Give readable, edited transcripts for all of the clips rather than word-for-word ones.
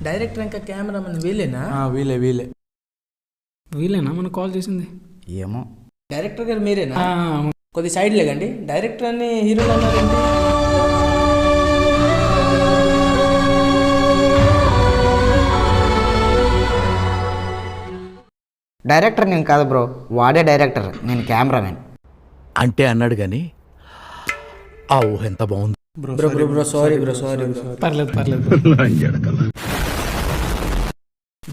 Director ఇంకా cameraman వీలేనా? వీలే వీలేనా మనకు కాల్ చేసింది? ఏమో. డైరెక్టర్ గారు మీరేనా? కొద్ది సైడ్ లేకండి, డైరెక్టర్ అని హీరోలు అన్నారండి. డైరెక్టర్ నేను కాదు బ్రో, వాడే డైరెక్టర్, నేను కెమెరామెన్. అంటే అన్నాడు కానీ ఆ ఊహ ఎంత బాగుంది. Bro sorry bro. పర్లేదు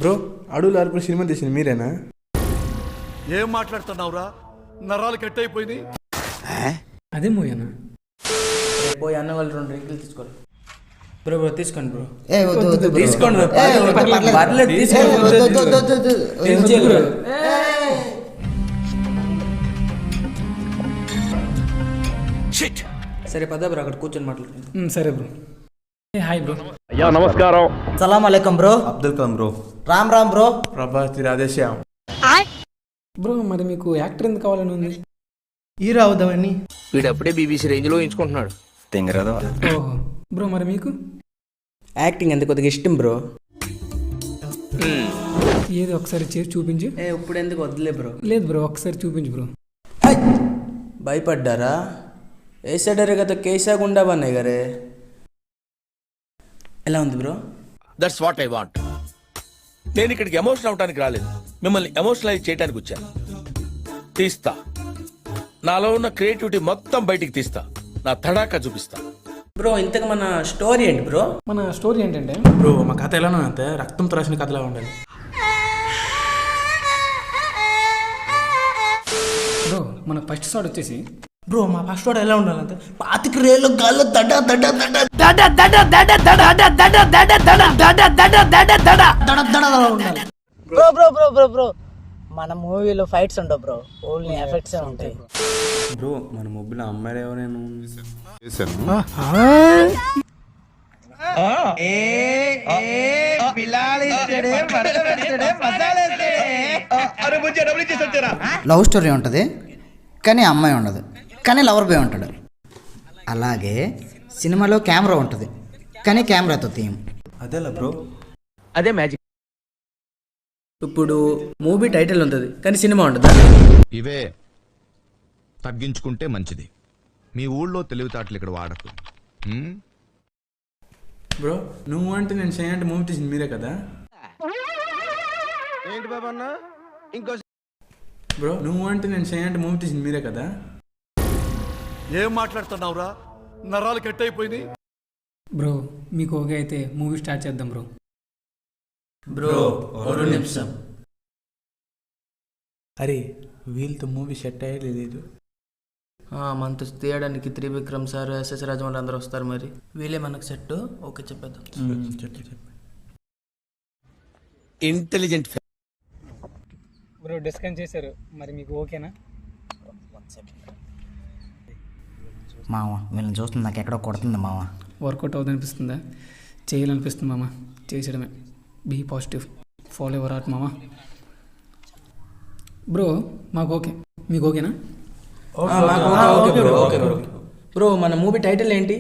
బ్రో. అడవులు అరుపులు సినిమా తీసింది మీరేనా? ఏం మాట్లాడుతున్నావురా, నరాలు కట్ అయిపోయింది. అదే మూవీనా? పోయి అన్న వాళ్ళు 2 డ్రింకులు తీసుకోండి బ్రో. తీసుకోండి బ్రో. వద్దు తీసుకోండి బ్రో. పర్లేదు తీసుకోండి బ్రో. సరే పద బ్రో, అక్కడ కూర్చొని మాట్లాడుకుందాం. సరే బ్రో. Hi bro. అయ్యా నమస్కారం. సలాం అలైకుం bro. Abdul Kalam bro. Ram bro. Prabhas Radhe Shyam bro మరి మీకు యాక్టర్ ఎందుకు కావాలని ఉంది? హీరో అవుదామని. వీడప్పుడే బీబీసీ రేంజ్లో ఎంచుకుంటున్నాడు. ఓహో బ్రో, మరి మీకు? యాక్టింగ్ అంతే కొద్దిగా ఇష్టం బ్రో. ఏది ఒకసారి చేసి చూపించి. ఇప్పుడు ఎందుకు వద్దులే బ్రో. లేదు బ్రో, ఒకసారి చూపించు బ్రో. భయపడ్డారా? వేసాడారే కదా కేసాగుండా బన్నాయి గారే. ఎలా ఉంది bro? That's what I want. నేను ఇక్కడికి ఎమోషనల్ అవడానికి రాలేదు, మిమ్మల్ని ఎమోషనలైజ్ చేయడానికి వచ్చాను. తీస్తా, నాలో ఉన్న క్రియేటివిటీ మొత్తం బయటికి తీస్తా, నా తడాకా చూపిస్తా. బ్రో ఇంతకు మన స్టోరీ ఏంటి బ్రో? మన స్టోరీ ఏంటంటే బ్రో, మా కథ ఎలా అంతే రక్తంతో రాసిన కథలా ఉండాలి. బ్రో మన ఫస్ట్ షాట్ వచ్చేసి బ్రో మా ఫస్ట్ వాడు ఎలా ఉండాలంటే 25 రేళ్ళు గాల్లో దడ దడ ఉండాలి. బ్రో మన మూవీలో ఫైట్స్ ఉండవు బ్రో, ఓన్లీ ఎఫెక్ట్స్ ఉంటాయి. బ్రో మన మొబైల్ అమ్మాయి ఎవరైనా లవ్ స్టోరీ ఉంటుంది కానీ అమ్మాయి ఉండదు, కానీ లవర్ బాయ్ ఉంటాడు. అలాగే సినిమాలో కెమెరా ఉంటుంది కానీ కెమెరాతో తీయం. అదేలా బ్రో? అదే మ్యాజిక్. ఇప్పుడు మూవీ టైటిల్ ఉంటుంది కానీ సినిమా ఉంటుందా? ఇవే తగ్గించుకుంటే మంచిది. మీ ఊళ్ళో తెలివితేటలు ఇక్కడ వాడకు. బ్రో నువ్వు అంటే నేను చేయంటే మూవీ తీసింది మీరే కదా? ఏంటి బాబన్నా ఇంకో బ్రో నువ్వు అంటే నేను చేయంటే మూవీ తీసింది మీరే కదా? ఏం మాట్లాడుతున్నావురా, నరాలు కట్ అయిపోయింది. బ్రో మీకు ఓకే అయితే మూవీ స్టార్ట్ చేద్దాం బ్రో. బ్రో 2 నిమిషం. అరే వీళ్ళతో మూవీ సెట్ అయ్యేది లేదు. మనతో తీయడానికి త్రివిక్రమ్ సార్, ఎస్ఎస్ రాజమౌళి అందరూ వస్తారు. మరి వీళ్ళే మనకు సెట్. ఓకే చెప్పేద్దాం. చెప్పు. ఇంటెలిజెంట్ బ్రో డిస్కస్ చేశారు, మరి మీకు ఓకేనా? మామ వీళ్ళని చూస్తుంది నాకు ఎక్కడో కొడుతుంది మామ. వర్కౌట్ అవుతుంది అనిపిస్తుందా? చేయాలనిపిస్తుంది మామ, చేసేయడమే. Be positive, follow your heart మామ. బ్రో మాకు ఓకే, మీకు ఓకేనా? బ్రో మన మూవీ టైటిల్ ఏంటి?